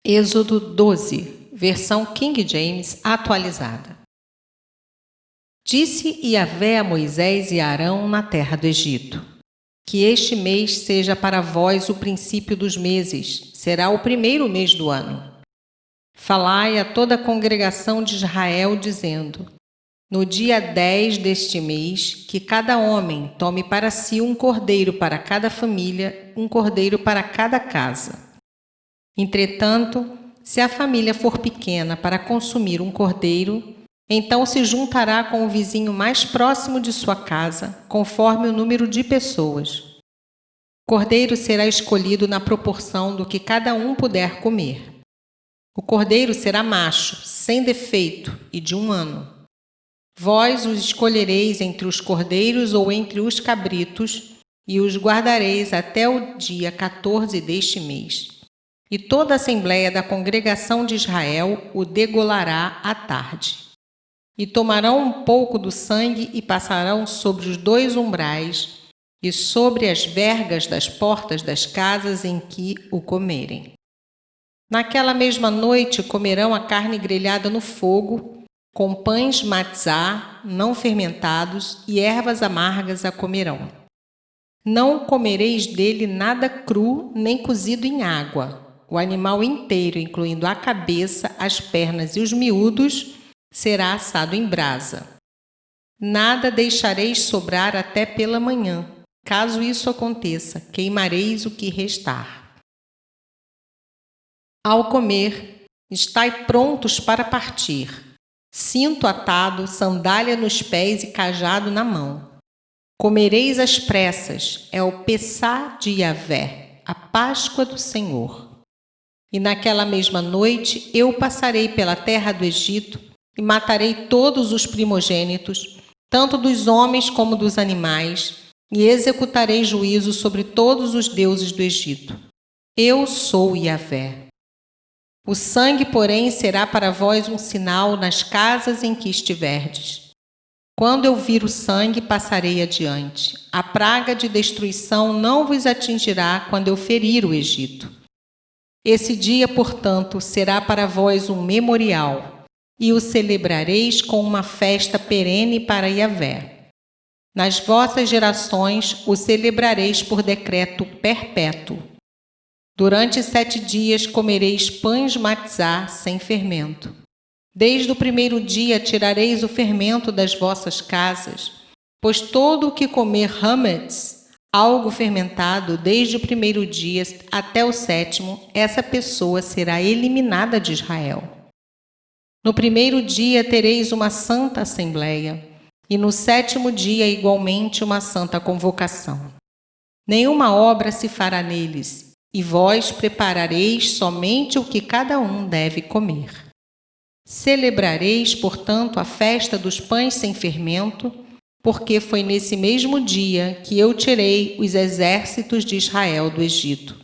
Êxodo 12, versão King James atualizada. Disse Yahvé a Moisés e a Arão na terra do Egito: que este mês seja para vós o princípio dos meses, será o primeiro mês do ano. Falai a toda a congregação de Israel, dizendo: no dia 10 deste mês, que cada homem tome para si um cordeiro para cada família, um cordeiro para cada casa. Entretanto, se a família for pequena para consumir um cordeiro, então se juntará com o vizinho mais próximo de sua casa, conforme o número de pessoas. O cordeiro será escolhido na proporção do que cada um puder comer. O cordeiro será macho, sem defeito e de 1 ano. Vós os escolhereis entre os cordeiros ou entre os cabritos, e os guardareis até o dia 14 deste mês. E toda a assembléia da congregação de Israel o degolará à tarde. E tomarão um pouco do sangue e passarão sobre os 2 umbrais e sobre as vergas das portas das casas em que o comerem. Naquela mesma noite comerão a carne grelhada no fogo, com pães matzá não fermentados e ervas amargas a comerão. Não comereis dele nada cru nem cozido em água. O animal inteiro, incluindo a cabeça, as pernas e os miúdos, será assado em brasa. Nada deixareis sobrar até pela manhã. Caso isso aconteça, queimareis o que restar. Ao comer, estai prontos para partir. Cinto atado, sandália nos pés e cajado na mão. Comereis às pressas, é o Pessá de Yahvé, a Páscoa do Senhor. E naquela mesma noite eu passarei pela terra do Egito e matarei todos os primogênitos, tanto dos homens como dos animais, e executarei juízo sobre todos os deuses do Egito. Eu sou Yahvé. O sangue, porém, será para vós um sinal nas casas em que estiverdes. Quando eu vir o sangue, passarei adiante. A praga de destruição não vos atingirá quando eu ferir o Egito. Esse dia, portanto, será para vós um memorial, e o celebrareis com uma festa perene para Yahvé. Nas vossas gerações o celebrareis por decreto perpétuo. Durante 7 dias comereis pães matzá sem fermento. Desde o primeiro dia tirareis o fermento das vossas casas, pois todo o que comer hametz, algo fermentado, desde o primeiro dia até o 7º, essa pessoa será eliminada de Israel. No primeiro dia tereis uma santa assembleia, e no 7º dia igualmente uma santa convocação. Nenhuma obra se fará neles, e vós preparareis somente o que cada um deve comer. Celebrareis, portanto, a festa dos pães sem fermento, porque foi nesse mesmo dia que eu tirei os exércitos de Israel do Egito.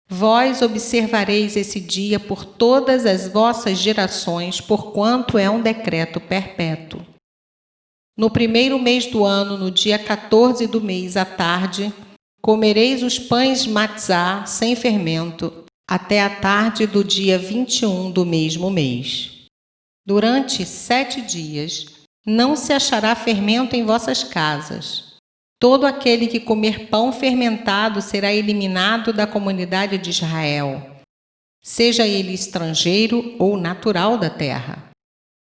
Vós observareis esse dia por todas as vossas gerações, porquanto é um decreto perpétuo. No primeiro mês do ano, no dia 14 do mês à tarde, comereis os pães matzá sem fermento, até a tarde do dia 21 do mesmo mês. Durante 7 dias, não se achará fermento em vossas casas. Todo aquele que comer pão fermentado será eliminado da comunidade de Israel, seja ele estrangeiro ou natural da terra.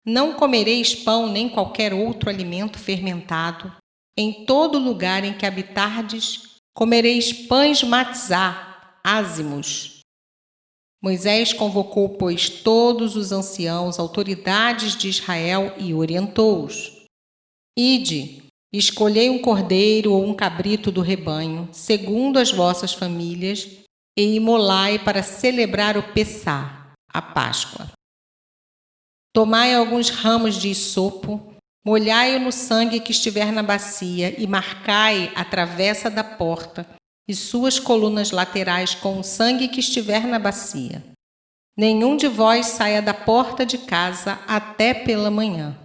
Não comereis pão nem qualquer outro alimento fermentado. Em todo lugar em que habitardes, comereis pães matzá, ázimos. Moisés convocou, pois, todos os anciãos, autoridades de Israel, e orientou-os. Ide, escolhei um cordeiro ou um cabrito do rebanho, segundo as vossas famílias, e imolai para celebrar o Pessá, a Páscoa. Tomai alguns ramos de hisopo, molhai-o no sangue que estiver na bacia, e marcai a travessa da porta e suas colunas laterais com o sangue que estiver na bacia. Nenhum de vós saia da porta de casa até pela manhã,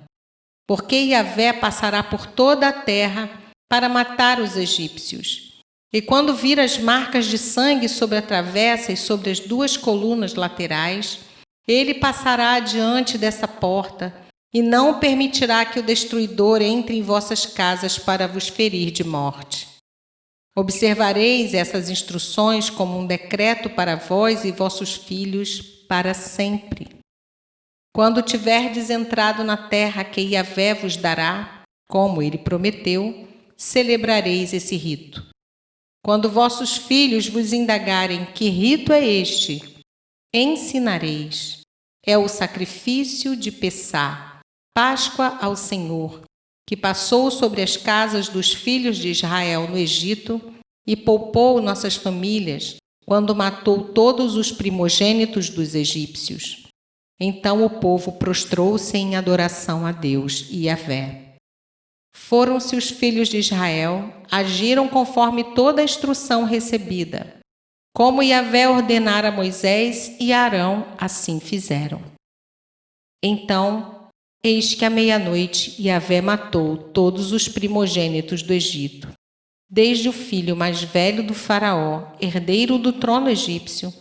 porque Yahvé passará por toda a terra para matar os egípcios. E quando vir as marcas de sangue sobre a travessa e sobre as 2 colunas laterais, ele passará adiante dessa porta e não permitirá que o destruidor entre em vossas casas para vos ferir de morte. Observareis essas instruções como um decreto para vós e vossos filhos para sempre. Quando tiverdes entrado na terra que Yahvé vos dará, como ele prometeu, celebrareis esse rito. Quando vossos filhos vos indagarem que rito é este, ensinareis. É o sacrifício de Pessá, Páscoa ao Senhor, que passou sobre as casas dos filhos de Israel no Egito e poupou nossas famílias quando matou todos os primogênitos dos egípcios. Então o povo prostrou-se em adoração a Deus e Yahvé. Foram-se os filhos de Israel, agiram conforme toda a instrução recebida. Como Yahvé ordenara a Moisés e a Arão, assim fizeram. Então, eis que à meia-noite Yahvé matou todos os primogênitos do Egito, desde o filho mais velho do faraó, herdeiro do trono egípcio,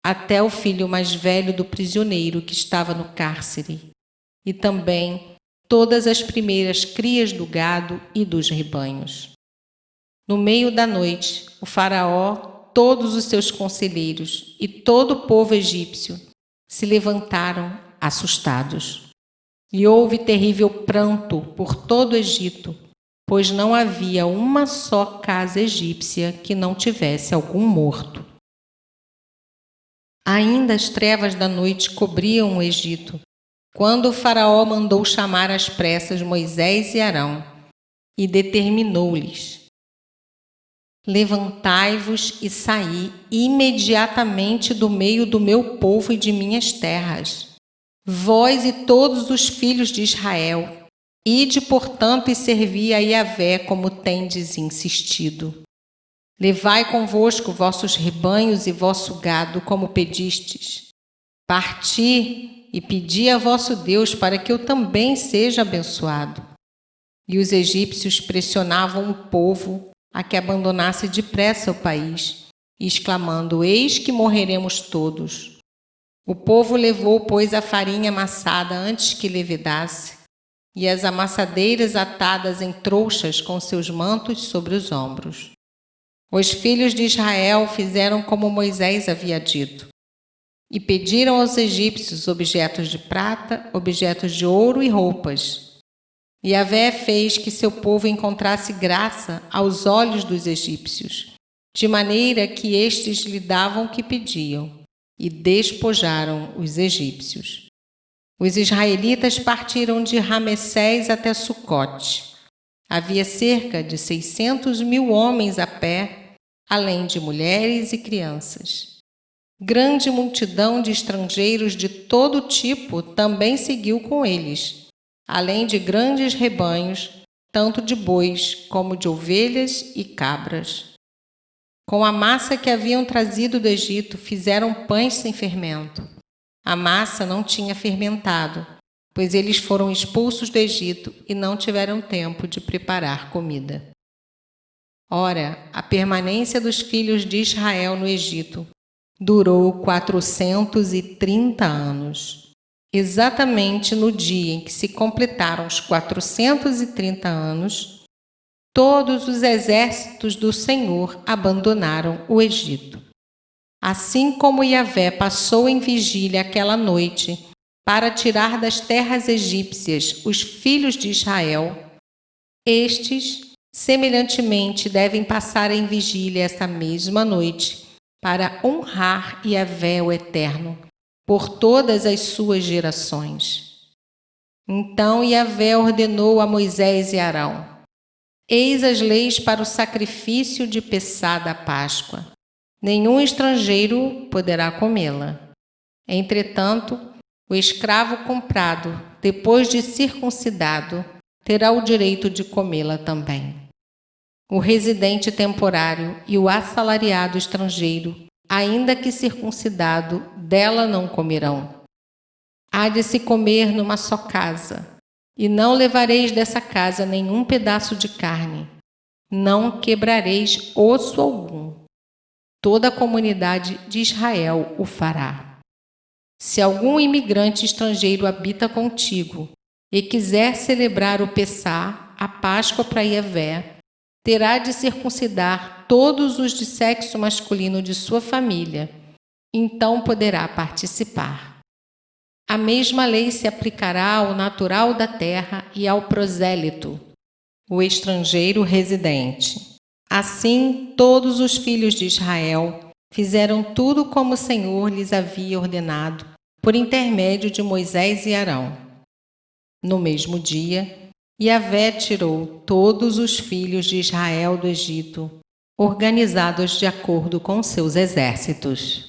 até o filho mais velho do prisioneiro que estava no cárcere, e também todas as primeiras crias do gado e dos rebanhos. No meio da noite, o faraó, todos os seus conselheiros e todo o povo egípcio se levantaram assustados. E houve terrível pranto por todo o Egito, pois não havia uma só casa egípcia que não tivesse algum morto. Ainda as trevas da noite cobriam o Egito, quando o faraó mandou chamar às pressas Moisés e Arão, e determinou-lhes: levantai-vos e saí imediatamente do meio do meu povo e de minhas terras, vós e todos os filhos de Israel, ide, portanto, e servi a Yahvé como tendes insistido. Levai convosco vossos rebanhos e vosso gado, como pedistes. Parti e pedi a vosso Deus para que eu também seja abençoado. E os egípcios pressionavam o povo a que abandonasse depressa o país, exclamando: eis que morreremos todos. O povo levou, pois, a farinha amassada antes que levedasse, e as amassadeiras atadas em trouxas com seus mantos sobre os ombros. Os filhos de Israel fizeram como Moisés havia dito, e pediram aos egípcios objetos de prata, objetos de ouro e roupas. E Yahvé fez que seu povo encontrasse graça aos olhos dos egípcios, de maneira que estes lhe davam o que pediam, e despojaram os egípcios. Os israelitas partiram de Ramessés até Sucote. Havia cerca de 600.000 homens a pé, além de mulheres e crianças. Grande multidão de estrangeiros de todo tipo também seguiu com eles, além de grandes rebanhos, tanto de bois como de ovelhas e cabras. Com a massa que haviam trazido do Egito, fizeram pães sem fermento. A massa não tinha fermentado, pois eles foram expulsos do Egito e não tiveram tempo de preparar comida. Ora, a permanência dos filhos de Israel no Egito durou 430 anos. Exatamente no dia em que se completaram os 430 anos, todos os exércitos do Senhor abandonaram o Egito. Assim como Yahvé passou em vigília aquela noite para tirar das terras egípcias os filhos de Israel, estes, semelhantemente, devem passar em vigília essa mesma noite para honrar Yahvé o Eterno por todas as suas gerações. Então Yahvé ordenou a Moisés e Arão: eis as leis para o sacrifício de Pessá da Páscoa. Nenhum estrangeiro poderá comê-la. Entretanto, o escravo comprado, depois de circuncidado, terá o direito de comê-la também. O residente temporário e o assalariado estrangeiro, ainda que circuncidado, dela não comerão. Há de se comer numa só casa, e não levareis dessa casa nenhum pedaço de carne. não quebrareis osso algum. Toda a comunidade de Israel o fará. Se algum imigrante estrangeiro habita contigo e quiser celebrar o Pessá, a Páscoa para Yahvé, terá de circuncidar todos os de sexo masculino de sua família, então poderá participar. A mesma lei se aplicará ao natural da terra e ao prosélito, o estrangeiro residente. Assim, todos os filhos de Israel fizeram tudo como o Senhor lhes havia ordenado, por intermédio de Moisés e Arão. No mesmo dia, Yahvé tirou todos os filhos de Israel do Egito, organizados de acordo com seus exércitos.